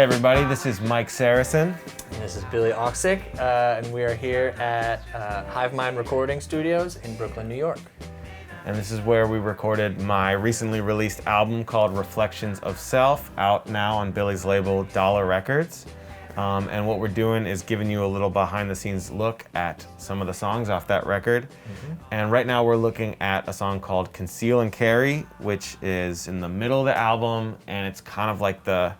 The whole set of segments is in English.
Hey everybody, this is Mike SARASON. And this is Billy Aukstik, and we are here at Hive Recording Studios in Brooklyn, New York. And this is where we recorded my recently released album called Reflections of Self, out now on Billy's label Dollar Records. And what we're doing is giving you a little behind the scenes look at some of the songs off that record. And right now we're looking at a song called Conceal Carry, which is in the middle of the album, and it's kind of like the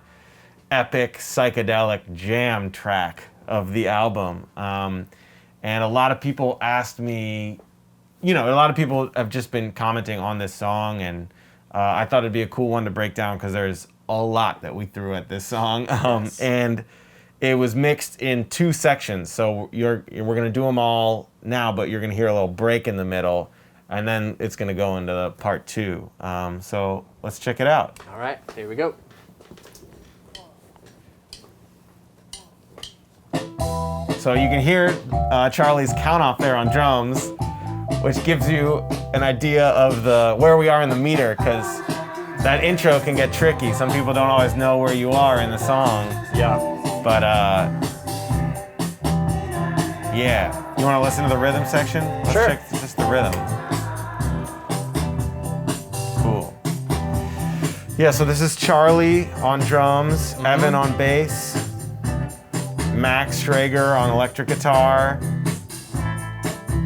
epic psychedelic jam track of the album. And a lot of people asked me, a lot of people have just been commenting on this song, and I thought it'd be a cool one to break down because there's a lot that we threw at this song. Yes. And it was mixed in two sections, so we're gonna do them all now, but you're gonna hear a little break in the middle, and then it's gonna go into the part two. So let's check it out. All right, here we go. So you can hear Charlie's count off there on drums, which gives you an idea of where we are in the meter, because that intro can get tricky. Some people don't always know where you are in the song. Yeah. But yeah. You want to listen to the rhythm section? Let's Sure. check just the rhythm. Cool. Yeah, so this is Charlie on drums, Evan on bass, Max Schrager on electric guitar,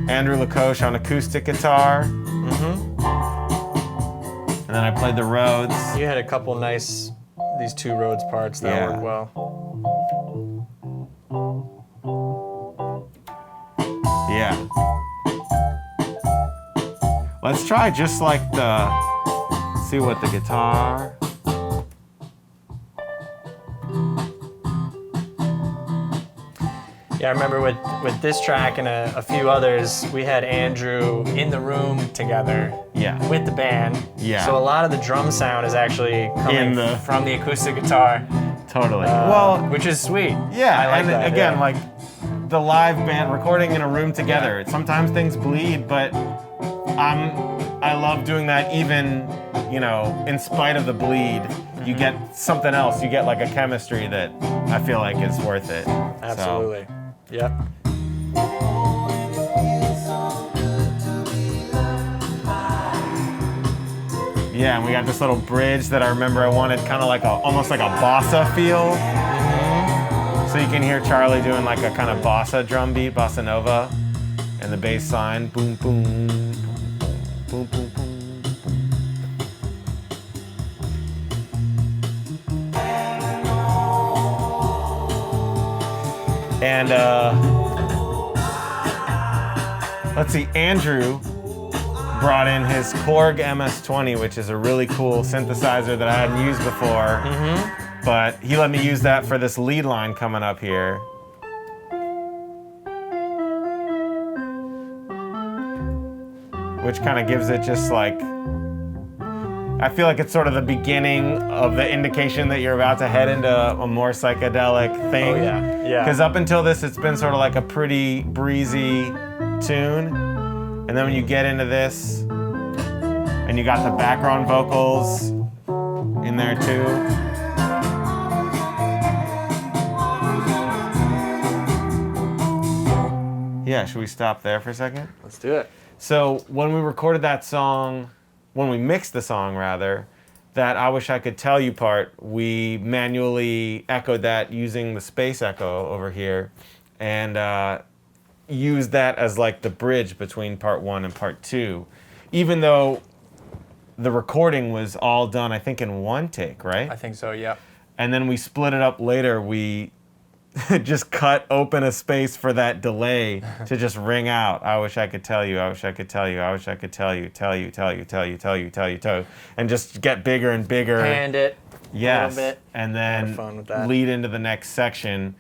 Andrew Lacoche on acoustic guitar, and then I played the Rhodes. You had a couple nice, these two Rhodes parts that work well. Yeah. Let's try just like see what the guitar. Yeah, I remember with this track and a few others, we had Andrew in the room together with the band. Yeah. So a lot of the drum sound is actually coming from the acoustic guitar. Totally. Which is sweet. Yeah, I like and that, again, yeah. like the live band recording in a room together. Sometimes things bleed, but I love doing that even, in spite of the bleed. You get something else. You get like a chemistry that I feel like is worth it. Absolutely. Yep. Yeah, and we got this little bridge that I remember I wanted kind of like almost like a bossa feel. So you can hear Charlie doing like a kind of bossa drum beat, bossa nova, and the bass line, boom, boom, boom, boom, boom, boom. And let's see, Andrew brought in his Korg MS-20, which is a really cool synthesizer that I hadn't used before. But he let me use that for this lead line coming up here. Which kind of gives it just like, I feel like it's sort of the beginning of the indication that you're about to head into a more psychedelic thing. Oh, yeah. Because up until this, it's been sort of like a pretty breezy tune. And then when you get into this, and you got the background vocals in there too. Yeah, should we stop there for a second? Let's do it. So when we recorded that song, when we mixed the song rather, that I Wish I Could Tell You part, we manually echoed that using the space echo over here, and used that as like the bridge between part one and part two, even though the recording was all done, I think, in one take, right? I think so, yeah. And then we split it up later. We just cut open a space for that delay to just ring out. I wish I could tell you, I wish I could tell you, I wish I could tell you, tell you, tell you, tell you, tell you, tell you, tell you, and just get bigger and bigger. Hand it a little bit. And Have fun with then that. lead into the next section,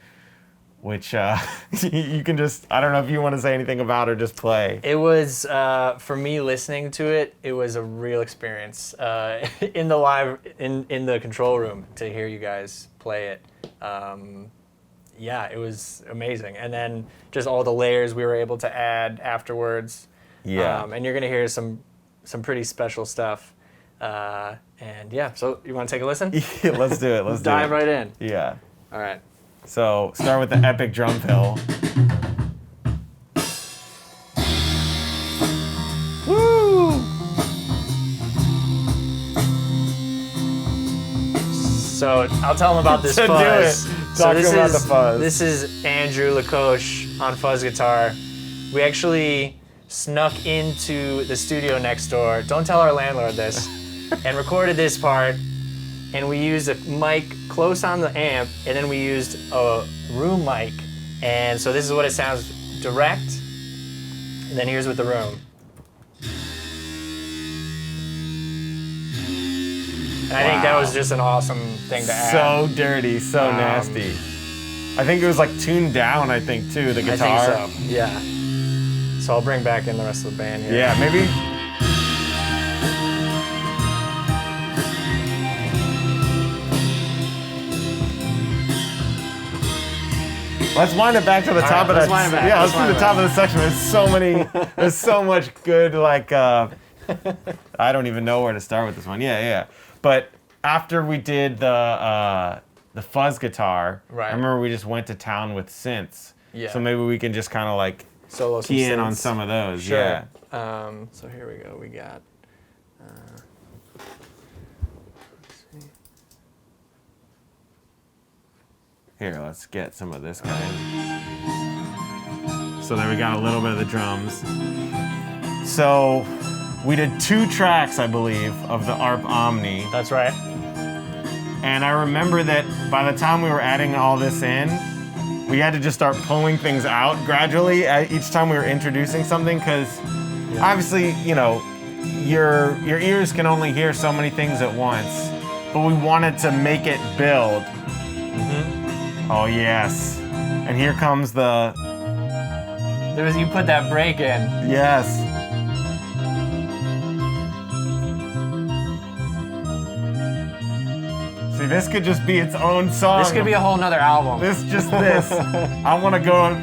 which you can just, I don't know if you want to say anything about or just play. It was, for me listening to it, it was a real experience in the control room to hear you guys play it. Yeah, it was amazing. And then just all the layers we were able to add afterwards. Yeah. And you're gonna hear some pretty special stuff. And yeah, so you want to take a listen? Yeah, let's do it. Let's Dive do it. right in. Yeah. All right. So start with the epic drum fill. Woo! So I'll tell them about this To do fuzz. it. Talk this about is, the fuzz. This is Andrew Lacoche on fuzz guitar. We actually snuck into the studio next door. Don't tell our landlord this. And recorded this part. And we used a mic close on the amp, and then we used a room mic. And so this is what it sounds direct. And then here's with the room. And I think that was just an awesome thing to add. So dirty, so nasty. I think it was like tuned down, I think, too, the guitar. I think so, yeah. So I'll bring back in the rest of the band here. Yeah, maybe. Let's wind it back to the top of that. let's wind it back. Yeah, Let's let's do wind the it top of the section. There's so many. There's so much good. Like, I don't even know where to start with this one. Yeah. But after we did the fuzz guitar, Right. I remember we just went to town with synths. Yeah. So maybe we can just kind of like Solo some key in on synths. some of those. Sure. Yeah. So here we go. We got. Here, let's get some of this guy. So there we got a little bit of the drums. So we did 2 tracks, I believe, of the ARP Omni. That's right. And I remember that by the time we were adding all this in, we had to just start pulling things out gradually each time we were introducing something, because obviously, you know, your ears can only hear so many things at once, but we wanted to make it build. Oh yes. And here comes the... You put that break in. Yes. See, this could just be its own song. This could be a whole nother album. This. I want to go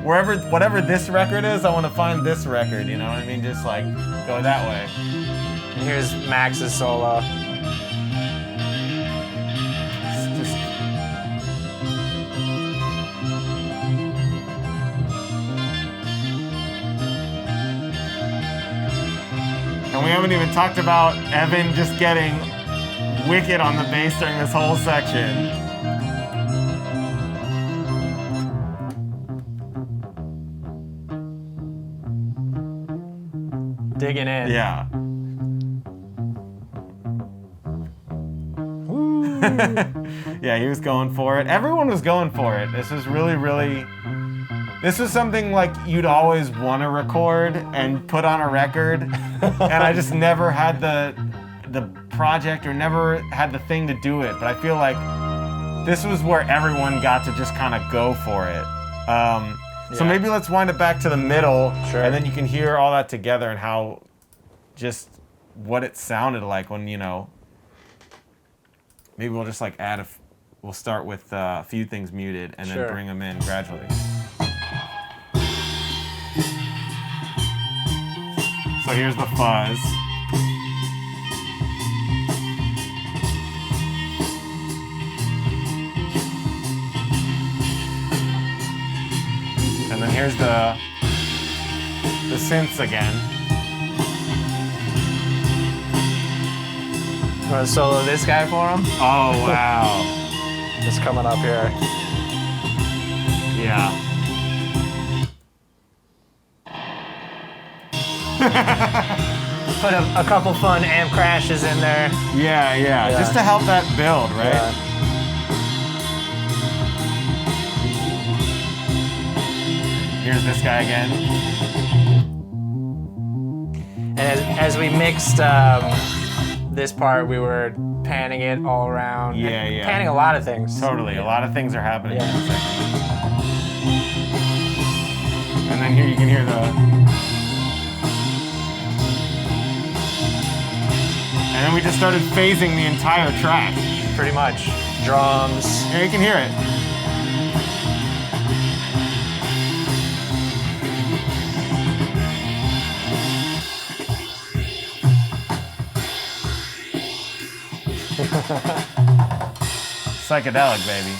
whatever this record is, I want to find this record, you know what I mean? Just like go that way. And here's Max's solo. And we haven't even talked about Evan just getting wicked on the bass during this whole section. Digging in. Yeah. Yeah, he was going for it. Everyone was going for it. This was really... This was something like you'd always want to record and put on a record, and I just never had the project or never had the thing to do it. But I feel like this was where everyone got to just kind of go for it. So maybe let's wind it back to the middle, Sure. and then you can hear all that together and how just what it sounded like when, you know. Maybe we'll just like we'll start with a few things muted and then bring them in gradually. So here's the fuzz. And then here's the synths again. You want to solo this guy for him? Oh, wow. Just coming up here. Yeah. Put a couple fun amp crashes in there. Yeah. Just to help that build, right? Yeah. Here's this guy again. And as we mixed this part, we were panning it all around. Yeah. Panning a lot of things. Totally. A lot of things are happening Yeah. in a second. And then here you can hear the... And then we just started phasing the entire track. Pretty much. Drums. Yeah, you can hear it. Psychedelic, baby.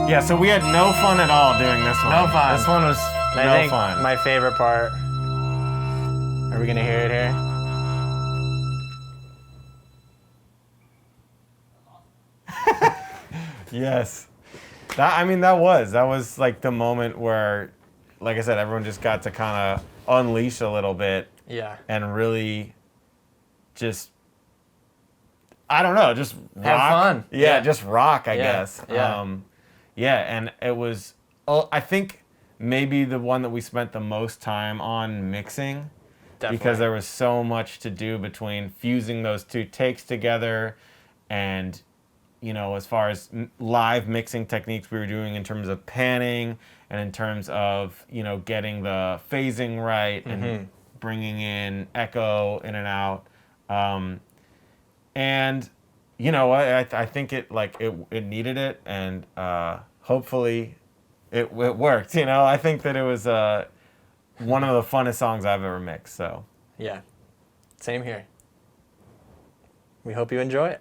Yeah, so we had no fun at all doing this one. No fun. This one was I no think fun. my favorite part. Are we gonna hear it here? Yes. That was like the moment where, like I said, everyone just got to kind of unleash a little bit Yeah. and really just, I don't know, just rock. Have fun. Yeah, Yeah. just rock, I Yeah. guess. Yeah. Yeah, and it was, I think maybe the one that we spent the most time on mixing. Definitely. Because there was so much to do between fusing those two takes together and, you know, as far as live mixing techniques we were doing in terms of panning and in terms of, you know, getting the phasing right and bringing in echo in and out. And, you know, I think it needed it, and hopefully it worked, you know. I think that it was one of the funnest songs I've ever mixed, so. Yeah. Same here. We hope you enjoy it.